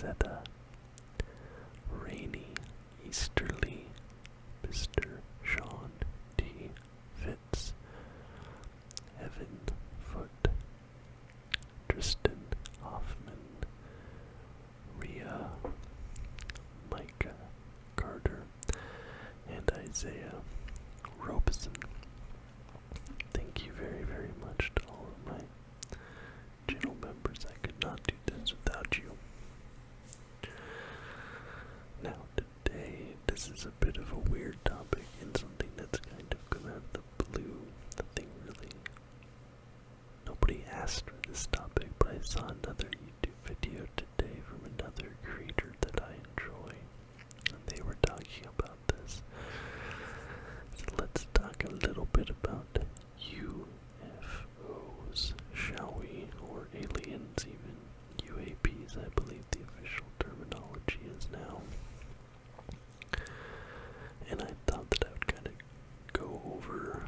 said rainy, easterly, Mr. Sean T. Fitz, Evan Foot, Tristan Hoffman, Rhea, Micah Carter, and Isaiah Robeson. Thank you very, very much to all of my channel members. I could not do this without you. Now today, this is a bit of a weird topic and something that's kind of come out of the blue. Nothing really. Nobody asked for this topic, but I saw another YouTube video today from another creator that I enjoy, and they were talking about this. So let's talk a little bit about UFOs, shall we? Or aliens even. UAPs, I believe the official terminology is now. And I thought that I would kind of go over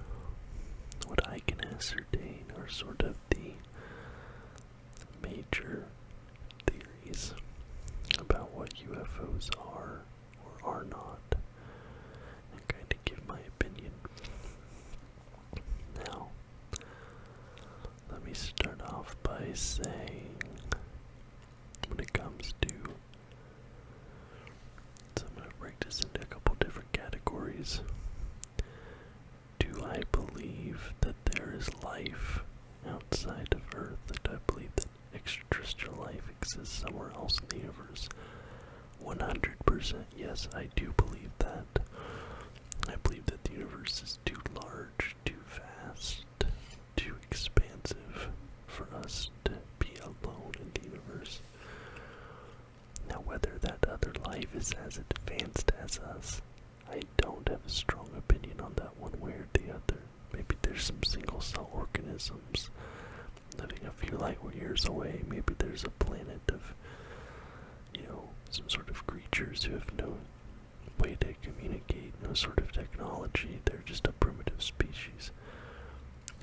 what I can ascertain are sort of the major theories about what UFOs are or are not, and kind of give my opinion. Now, let me start off by saying, when it comes to, so I'm going to break this into a couple different categories. Do I believe that there is life outside of Earth? Do I believe that extraterrestrial life exists somewhere else in the universe? 100% yes, I do believe that. I believe that the universe is too large, too vast, too expansive for us to be alone in the universe. Now, whether that other life is as advanced as us, I don't have a strong opinion on that one way or the other. Maybe there's some single-cell organisms living a few light years away. Maybe there's a planet of, some sort of creatures who have no way to communicate, no sort of technology. They're just a primitive species.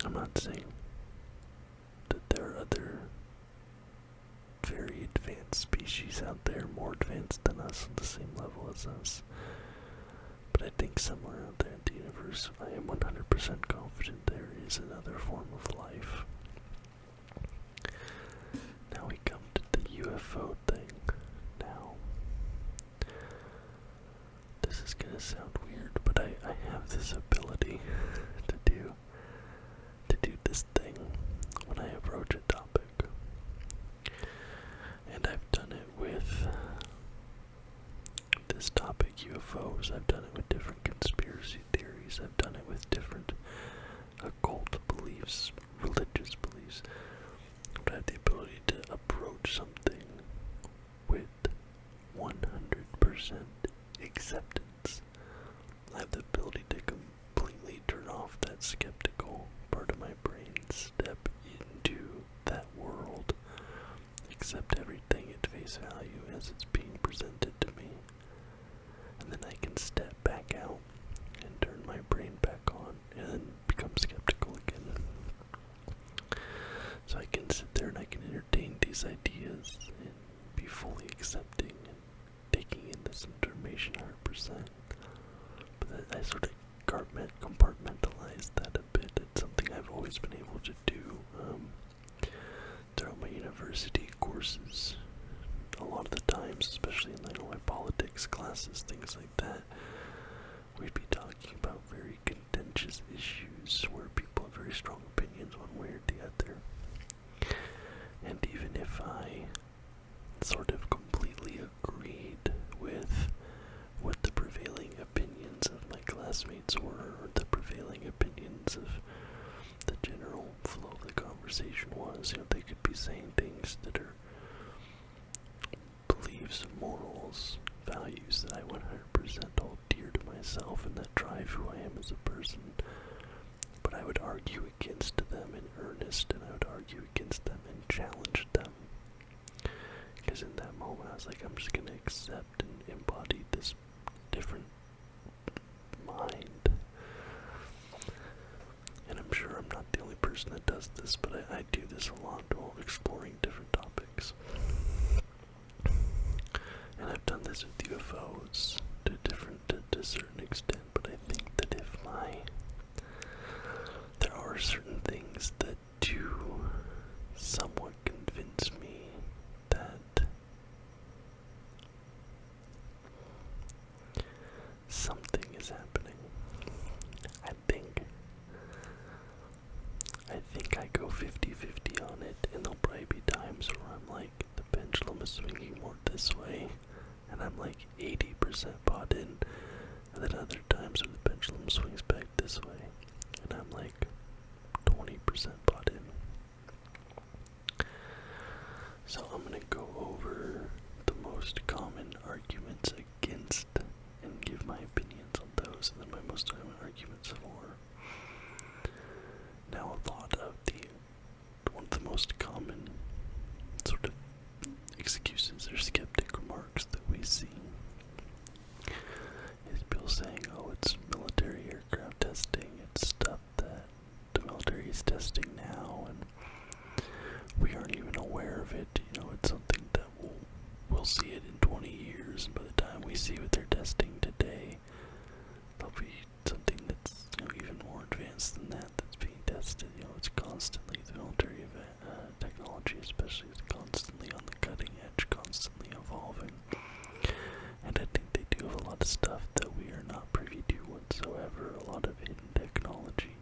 I'm not saying that there are other very advanced species out there, more advanced than us, on the same level as us. But I think somewhere out there in the universe, I am 100% confident there is another form of life. Now we come to the UFO thing. Now, this is gonna sound weird, but I have this ability to do this thing when I approach a topic. And I've done it with this topic, UFOs. I've done it with different conspiracy theories. I've done it with different occult beliefs, religious beliefs. But I have the ability to approach something with 100% acceptance. I have the ability to completely turn off that skeptical part of my brain, step into that world, accept everything at face value as it's being presented to me, and then I can step back out and turn my brain back on and then become skeptical again. So I can sit there and I can entertain these ideas and be fully accepting and taking in this information 100%. But I sort of compartmentalize that a bit. It's something I've always been able to do throughout my university courses. A lot of the times, especially in my politics classes, things like that, we'd be talking about very contentious issues where people have very strong opinions one way or the other. And even if I sort of completely agreed with what the prevailing opinions of my classmates were, or the prevailing opinions of the general flow of the conversation was, they could be saying things that are beliefs, morals, values that I 100% hold dear to myself and that drive who I am as a person. But I would argue against them in earnest, and I would argue against them and challenge them. Because in that moment I was like, I'm just going to accept and embody this different mind. And I'm sure I'm not the only person that does this, but I do this a lot while exploring different topics. empathize with UFOs to a certain extent, but I think that there are certain things that do somewhat convince me that something is happening. I think I go 50-50 on it, and there'll probably be times where I'm like, the pendulum is swinging more this way, and I'm like 80% bought in, and then other times where the pendulum swings back this way, and I'm like 20% bought in. So I'm gonna go over the most common arguments against and give my opinions on those, and then my most common arguments for. Now, one of the most common sort of excuses or skeptic remarks that we see is people saying, oh, it's military aircraft testing, it's stuff that the military is testing now, and we aren't even aware of it. It's something that we'll see it in 20 years, and by the time we see what they're testing today, there'll be something that's even more advanced than that that's being tested. It's constantly, the military technology especially is constantly on the cutting edge, constantly evolving, and I think they do have a lot of stuff that we are not privy to whatsoever, a lot of hidden technology.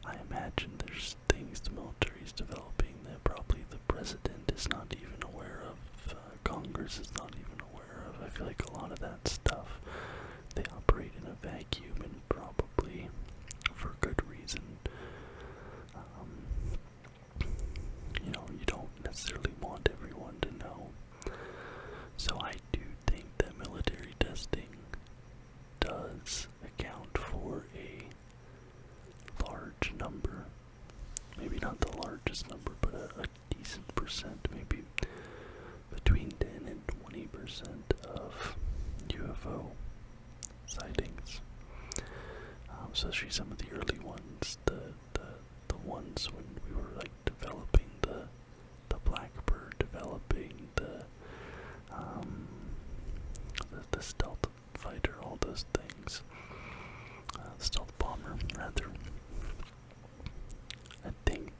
I imagine there's things the military is developing that probably the president is not even aware of, Congress is not even aware of. I feel like a lot of that stuff, they operate in a vacuum, and probably for good reason. You don't necessarily want everyone to know. So I do think that military testing does account for a large number, maybe not the largest number, but a decent percent, maybe between 10 and 20% of UFO sightings. Especially some of the early ones, the ones when we were like developing the Blackbird, developing the stealth fighter, all those things, the stealth bomber rather. I think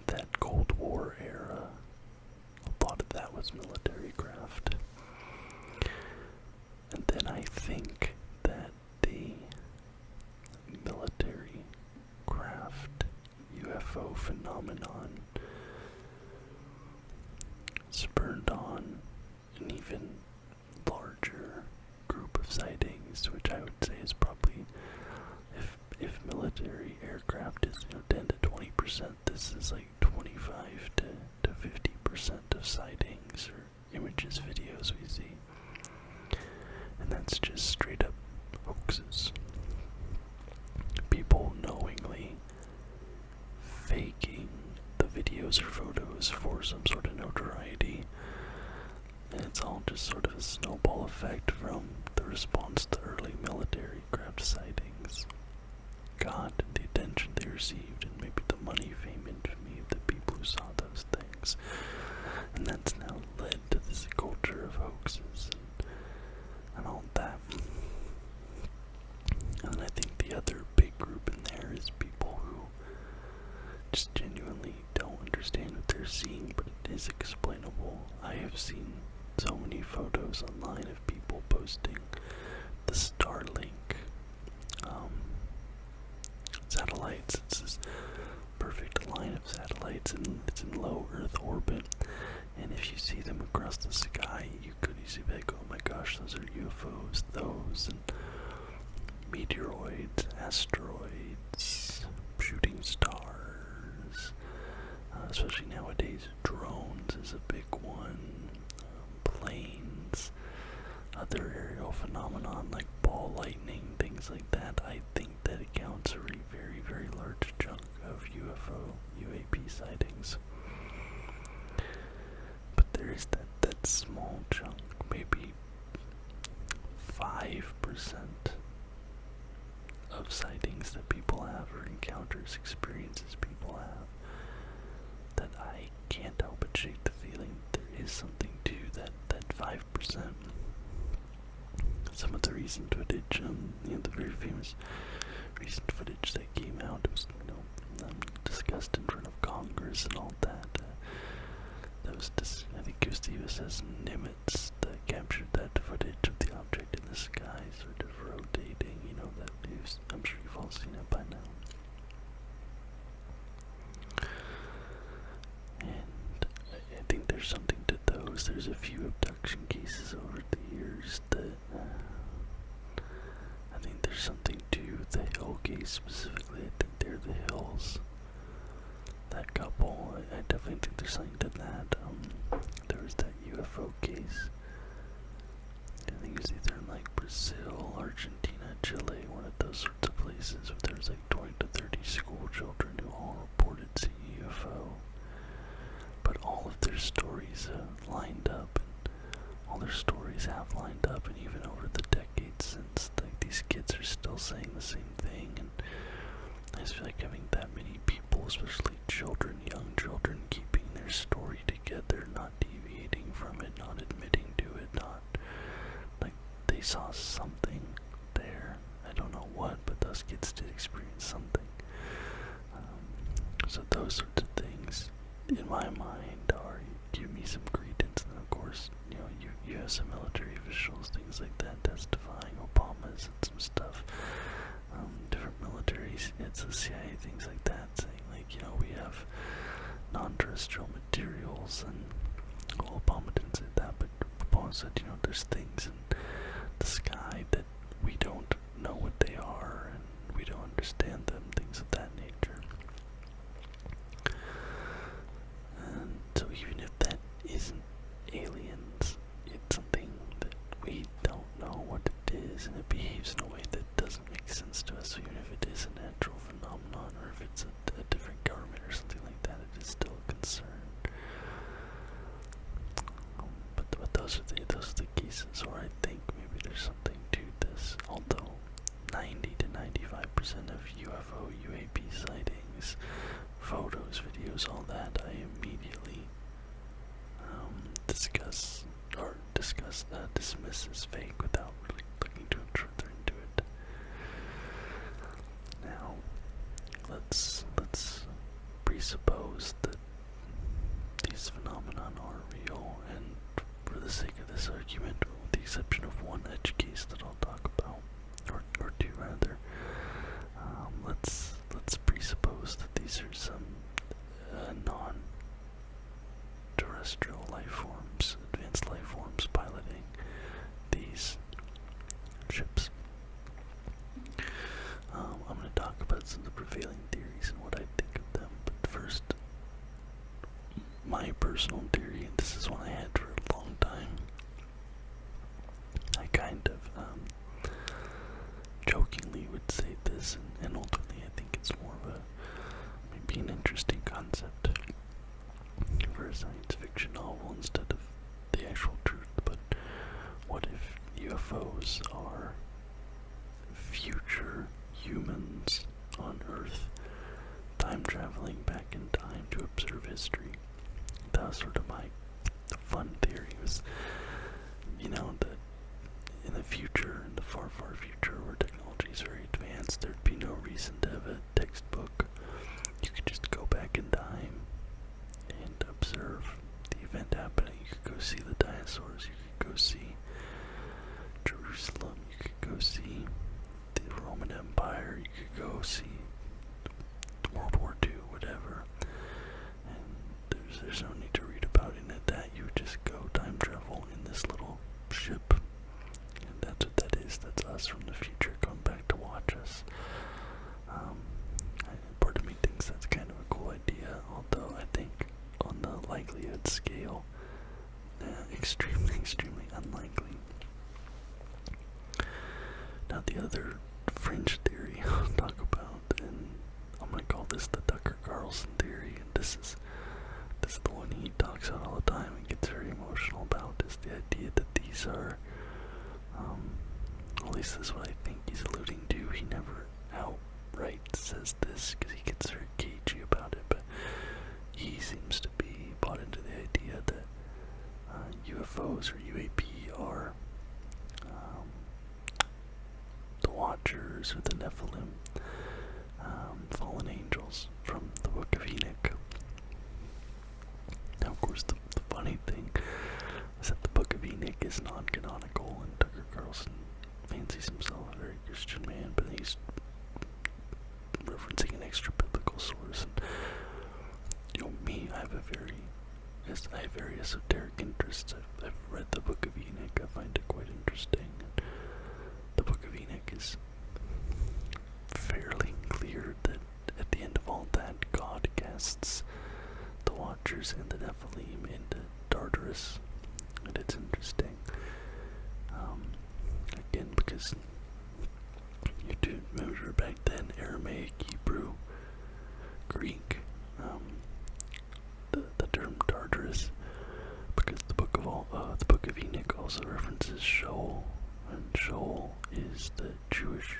that Cold War era, a lot of that was military craft. And then I think that the military craft UFO phenomenon spurned on an even larger group of sightings, which I would say is probably, if military aircraft is 10 to 20%, this is like 25 to 50% of sightings or images, videos we see. And that's just straight up hoaxes. People knowingly faking the videos or photos for some sort of notoriety. And it's all just sort of a snowball effect from the response to early military craft sightings. God, the attention they received, and maybe the money, fame, infamy of the people who saw those things. And that's now led to this culture of hoaxes and all that. And I think the other big group in there is people who just genuinely don't understand what they're seeing, but it is explainable. I have seen so many photos online of people posting the Starlink satellites. It's this perfect line of satellites, and it's in low Earth orbit. And if you see them across the sky, you could easily be like, oh my gosh, those are UFOs, those, and meteoroids, asteroids, shooting stars, especially nowadays, drones is a big one, planes, other aerial phenomenon like ball lightning, things like that. I think that accounts for a very, very large chunk of UAP sightings. But there is that small chunk, maybe 5% of sightings that people have, or encounters, experiences people have, that I can't help but shake the feeling there is something 100%. Some of the recent footage, the very famous recent footage that came out, it was, discussed in front of Congress and all that. That was I think it was the USS Nimitz that captured that footage of the object in the sky, sort of rotating. That news. I'm sure you've all seen it by now. And I think there's something to those. There's a few abduction cases over the years that I think there's something to the Hill case specifically. I think they're the Hills. That couple, I definitely think there's something to that. There was that UFO case. I think it was either in like Brazil, Argentina, Chile, one of those sorts of places where there was like 20 to 30 school children who all reported seeing a UFO. But all of their stories lined up, and all their stories have lined up, and even over the decades since, like, these kids are still saying the same thing. And I just feel like having that many people, especially children, young children, keeping their story together, not deviating from it, not admitting to it, not like they saw something there. I don't know what, but those kids did experience something. So those sorts of things, in my mind, are give me some credence. And of course, you have some military officials, things like that, testifying. Obama said some stuff. Different militaries, it's the CIA, things like that, saying like, we have non-terrestrial materials, and well, Obama didn't say that, but Obama said, there's things in the sky that we don't know what they are, and we don't understand them, things of that nature. And so even if that isn't aliens, it's something that we don't know what it is, and it behaves in a way that doesn't make sense to us. So even if it is a natural phenomenon, or if it's a different government or something like that, it is still a concern. But those are the cases where I think maybe there's something to this. Although 90 to 95% of UFO, UAP sightings, photos, videos, all that, I immediately dismiss as fake without really looking too further into it. Now, let's presuppose that these phenomena are real, and for the sake of this argument, with the exception of one edge case that I'll talk about, or two rather, let's presuppose that these are some non-terrestrial life forms, advanced life forms piloting these ships. I'm going to talk about some of the prevailing theories and what I think of them, but first, my personal theory, and this is one I had for a long time. I kind of jokingly would say this, and ultimately I think it's more of maybe an interesting concept for a science fiction novel instead of the actual truth. But what if UFOs are future humans on Earth time traveling back in time to observe history? That was sort of my fun theory. Was, that in the future, in the far, far future, where technology is very advanced, there'd be no reason to have a textbook. You could just go back in time and observe the event happening. You could go see the dinosaurs. You could go see Jerusalem. You could go see the Roman Empire. You could go see World War II, whatever. And there's no need to read about it at that. You would just go time travel in this little ship. And that's what that is. That's us from the future coming back to watch us. Part of me thinks that's kind of a cool idea, although I think on the likelihood scale, extremely, extremely unlikely. Now the other fringe theory I'll talk about, and I'm going to call this the Tucker Carlson theory, and this is the one he talks about all the time and gets very emotional about, is the idea that these are, at least this is what I think he's alluding to. He never outright says this because he gets very cagey about it, but he seems to be bought into the idea that UFOs or UAP watchers or the Nephilim, fallen angels from the Book of Enoch. Now, of course, the funny thing is that the Book of Enoch is non-canonical, and Tucker Carlson fancies himself a very Christian man, but he's referencing an extra biblical source. And, me, I have very esoteric interests. I've read the Book of Enoch. I find it quite interesting. And the Book of Enoch is fairly clear that at the end of all that, God casts the Watchers and the Nephilim into Tartarus. And it's interesting. Again, because you do measure back then Aramaic, Hebrew, Greek, the term Tartarus, because the Book of Enoch also references Sheol, and Sheol is the Jewish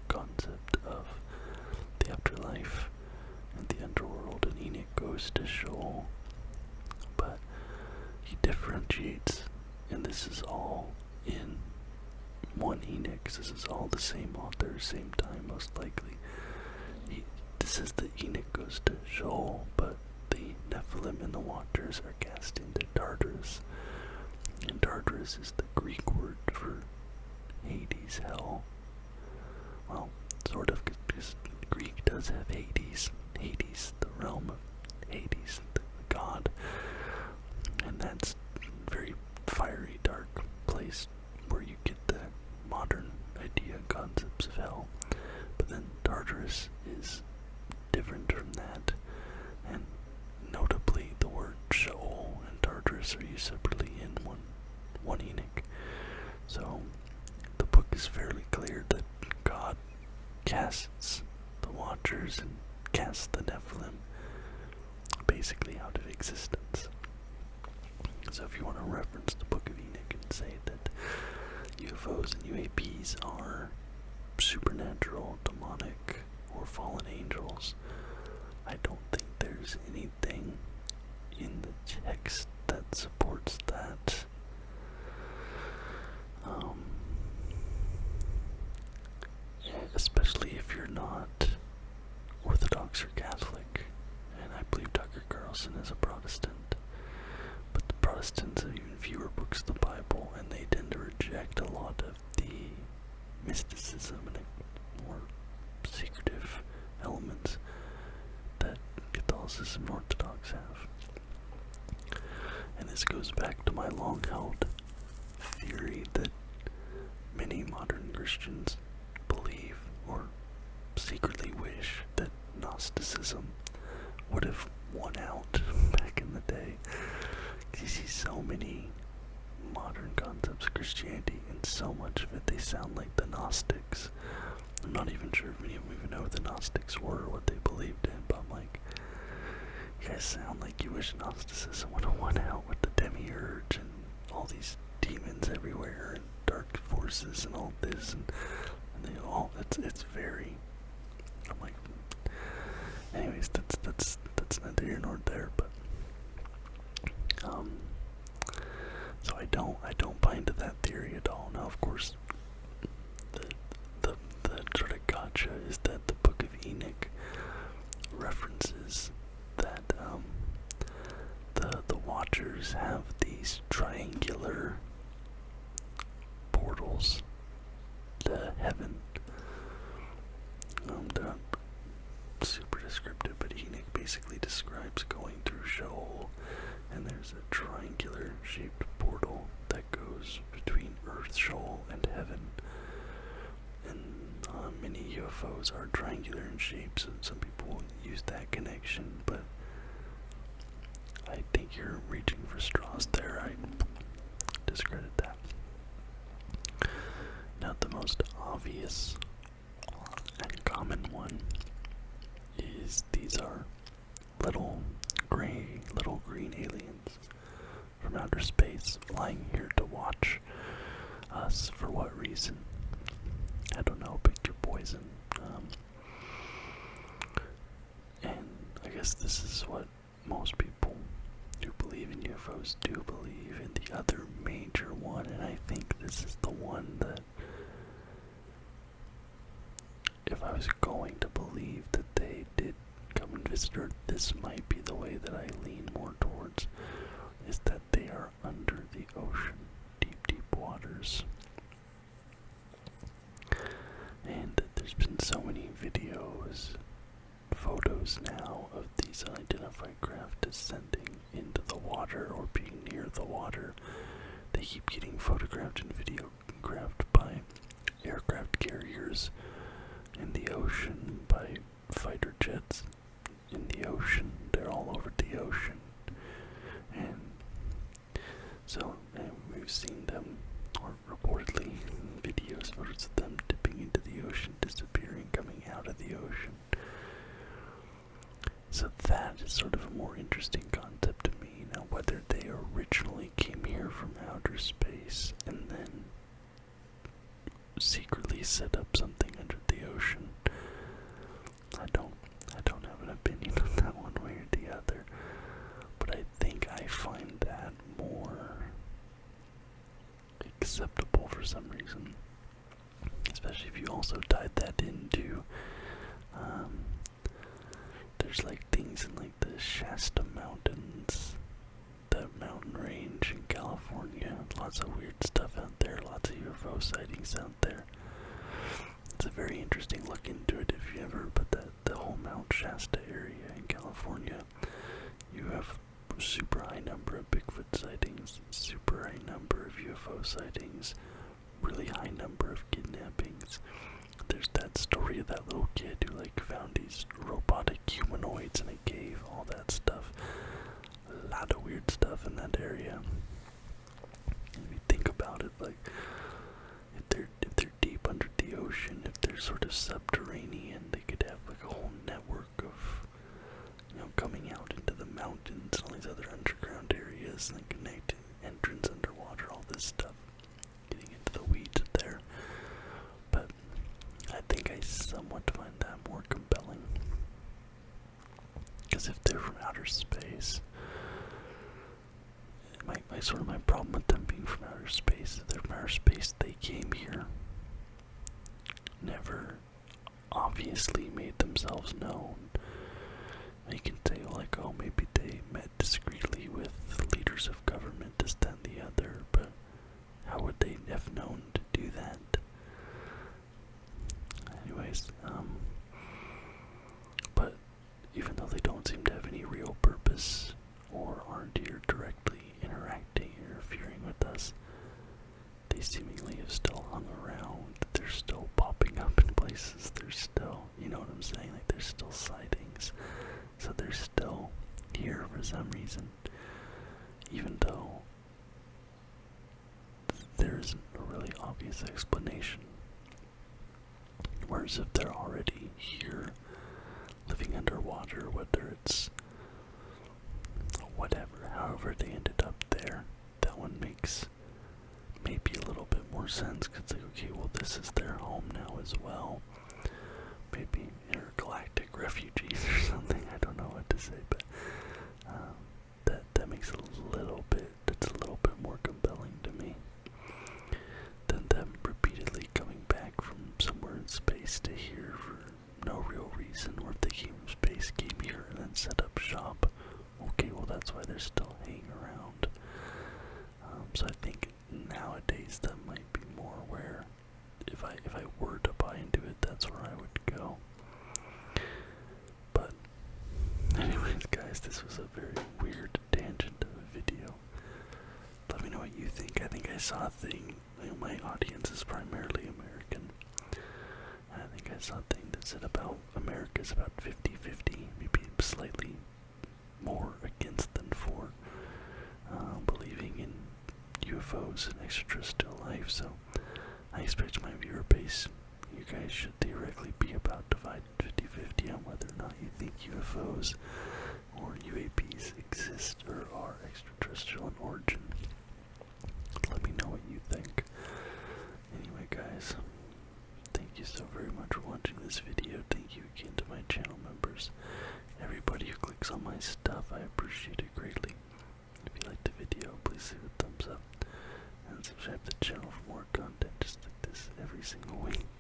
concept of the afterlife and the underworld, and Enoch goes to Sheol, but he differentiates, and this is all in one Enoch. This is all the same author, same time, most likely. This says that Enoch goes to Sheol, but the Nephilim and the Watchers are cast into Tartarus. And Tartarus is the Greek word for Hades, hell. Well, sort of, because Greek does have Hades. Hades, the realm of Hades, the god. And that's a very fiery, dark place where you get the modern idea and concepts of hell. But then Tartarus is different from that, and notably the word Sheol and Tartarus are used separately in one Enoch. So the book is fairly clear that God casts the Watchers and casts the Nephilim basically out of existence. So if you want to reference the Book of Enoch and say that UFOs and UAPs are supernatural, demonic, or fallen angels, I don't think there's anything in the text that supports that. Especially if you're not Orthodox or Catholic, and I believe Tucker Carlson is a Protestant, but the Protestants have even fewer books of the Bible, and they tend to reject a lot of the mysticism and more secretive elements that Catholicism and Orthodox have. And this goes back to my long-held theory that many modern Christians believe or secretly wish that Gnosticism would have won out back in the day. You see so many modern concepts of Christianity, and so much of it, they sound like the Gnostics. I'm not even sure if many of them even know who the Gnostics were or what they believed in, but I'm like, you guys sound like you wish Gnosticism would have won out with the demiurge and all these demons everywhere and dark forces and all this, and they all, it's very, I'm like, anyways, that's neither here nor there, but so I don't buy into that theory at all. Now, of course, the sort of gotcha is that the Book of Enoch references that the Watchers have these triangular portals to heaven. They're not super descriptive, but Enoch basically describes going through Sheol, and there's a triangular shaped portal that goes between Earth, Sheol, and heaven. And many UFOs are triangular in shape, so some people use that connection, but I think you're reaching for straws there. I discredit that. Now, the most obvious and common one is these are little green aliens from outer space flying here to watch us. For what reason? I don't know, pick your poison. And I guess this is what most people who believe in UFOs do believe. And the other major one, and I think this is the one that if I was going to believe that they did come and visit Earth, this might be the way that I lean more towards, is that they are under the ocean, deep, deep waters. And there's been so many videos, photos now of these unidentified craft descending into the water or being near the water. They keep getting photographed and videographed by aircraft carriers in the ocean, by fighter jets in the ocean. They're all over the ocean. And so we've seen them, or reportedly videos, photos of them dipping into the ocean, disappearing, coming out of the ocean. So that is sort of a more interesting concept to me. Now, whether they originally came here from outer space and then secretly set up something under the ocean, I don't have an opinion on that one way or the other. But I think I find that more acceptable for some reason. Especially if you also tied that into there's like things in like the Shasta Mountains, the mountain range in California. Lots of weird stuff out there, lots of UFO sightings out there. It's a very interesting look into it if you ever, but the whole Mount Shasta area in California, you have super high number of Bigfoot sightings, super high number of UFO sightings, really high number of kidnappings. There's that story of that little kid who like found these robotic humanoids in a cave, all that stuff. A lot of weird stuff in that area. If you think about it, like if they're deep under the ocean, if they're sort of subterranean, they could have like a whole network of, coming out into the mountains, all these other underground areas, and connecting entrance underwater, all this stuff. Getting into the weeds there. But I think I somewhat find that more compelling. Because if they're from outer space, my problem with them being from outer space, if they're from outer space, they came here, never obviously made themselves known. You can say, like, oh, maybe they met discreetly with leaders of government, this, that, and the other, but how would they have known to do that? Anyways, but even though they don't seem to have any real purpose or aren't here directly interacting, interfering with us, they seemingly have still hung around. They're still popping up in places. They're still, you know what I'm saying? Like, there's still sightings. So they're still here for some reason, even though there isn't a really obvious explanation. Whereas if they're already here, living underwater, whether it's whatever, however they ended up there, that one makes maybe a little bit more sense, because like, okay, well, this is their home now as well. Maybe intergalactic refugees or something, I don't know what to say, but that makes that's a little bit more compelling to me than them repeatedly coming back from somewhere in space to here for no real reason, or if they came from space, came here and then set up shop. Okay, well, that's why they're still hanging around. So I think nowadays that might be more where, if I were to buy into it, that's where I would go. But anyways, guys, this was a very weird tangent of a video. Let me know what you think. I think I saw a thing, my audience is primarily American, and I think I saw a thing that said about America's about 50-50, maybe slightly more against than for believing in UFOs and extraterrestrial life. So I expect my viewer base, you guys should theoretically be about divided 50-50 on whether or not you think UFOs or UAPs exist or are extraterrestrial in origin. Let me know what you think. Anyway, guys, thank you so very much for watching this video. Thank you again to my channel members. Everybody who clicks on my stuff, I appreciate it greatly. If you liked the video, please leave a thumbs up and subscribe to the channel for more content just like this every single week.